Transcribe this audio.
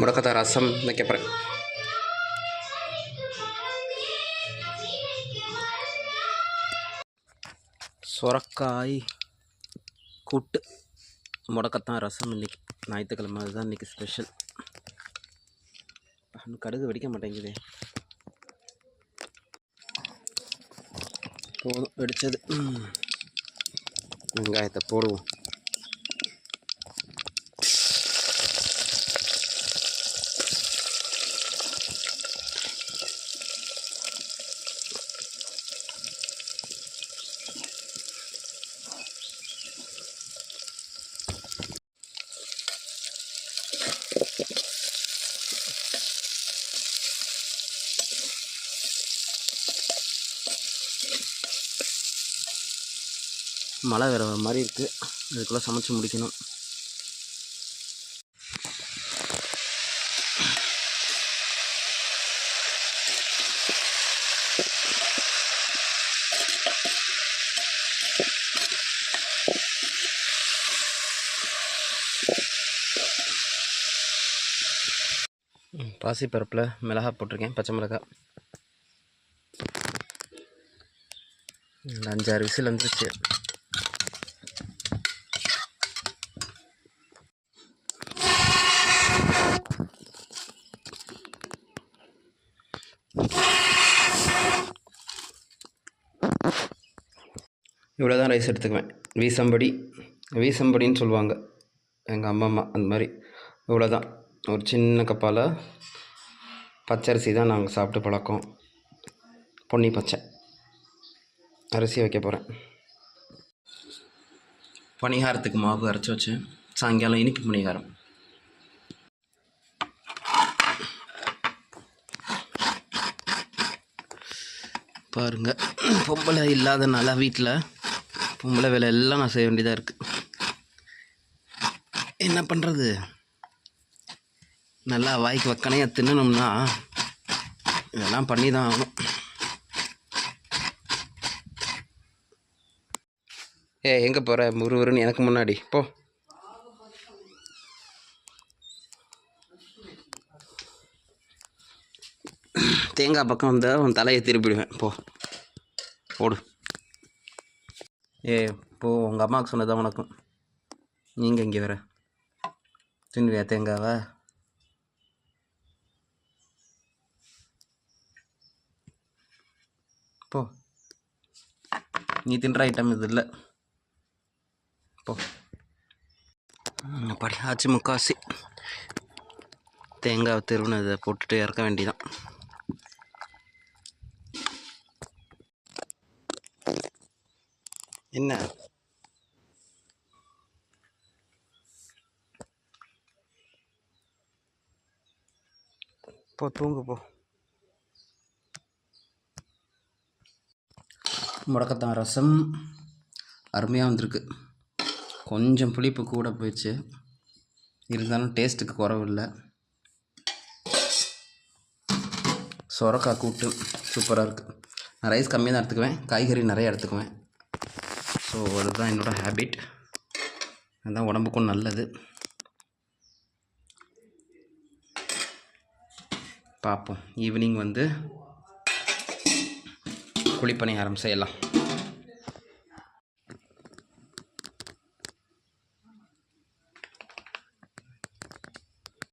முடக்கத்தான் ரசம் வைக்க போகிறேன். சுரக்காய் கூட்டு முடக்கத்தான் ரசம். இன்றைக்கி ஞாயிற்றுக்கிழமை, அதுதான் இன்றைக்கி ஸ்பெஷல். கடுகு வெடிக்க மாட்டேங்குதே. போதும் வெடித்தது. வெங்காயத்தை போடுவோம். மழை வேறு மாதிரி இருக்குது, அதுக்குள்ளே சமைச்சு முடிக்கணும். பாசிப்பருப்பில் மிளகாய் போட்டிருக்கேன், பச்சை மிளகாய். 5-6 விசில் வந்துருச்சு. இவ்வளோ தான் ரைஸ் எடுத்துக்குவேன். வீசம்படின்னு சொல்லுவாங்க எங்கள் அம்மா, அந்த மாதிரி. இவ்வளோ தான். ஒரு சின்ன கப்பால் பச்சரிசி தான் நாங்கள் சாப்பிட்டு பழக்கம். பொன்னி பச்சை அரிசி வைக்க போகிறேன். பணிகாரத்துக்கு மாவு அரைச்சி வச்சு சாயங்காலம் இனிப்பு பணிகாரம். பாருங்கள், பொம்பளை இல்லாதனால வீட்டில் பொம்பளை வேலை எல்லாம் நான் செய்ய வேண்டியதாக இருக்குது. என்ன பண்ணுறது, நல்லா வாய்க்கு வக்கனையாக தின்னணும்னா இதெல்லாம் பண்ணி தான் ஆகணும். எங்கே போகிற முருவருன்னு எனக்கு முன்னாடி போ. தேங்காய் பக்கம் வந்தால் உன் தலையை திருப்பிடுவேன். போடு. போ, உங்கள் அம்மாவுக்கு சொன்னதான் உனக்கும். நீங்கள் இங்கே வர தின்னுவியா தேங்காவை? போ, நீ தின்ற ஐட்டம் இது இல்லை. போ. படி ஆச்சு முக்காசி. தேங்காய் திருவினதை போட்டுட்டு இறக்க வேண்டியதான். என்ன போ, தூங்கு போ. முடக்கத்தான் ரசம் அருமையாக வந்திருக்கு. கொஞ்சம் புளிப்பு கூட போயிடுச்சு, இருந்தாலும் டேஸ்ட்டுக்கு குறவில்லை. சுரக்காய் கூட்டு சூப்பராக இருக்குது. நான் ரைஸ் கம்மியாக தான் எடுத்துக்குவேன், காய்கறி நிறையா எடுத்துக்குவேன். ஸோ அதுதான் என்னோடய ஹேபிட். அதுதான் உடம்புக்கும் நல்லது. பார்ப்போம், ஈவினிங் குழிப்பணியாரம் செய்யலாம்.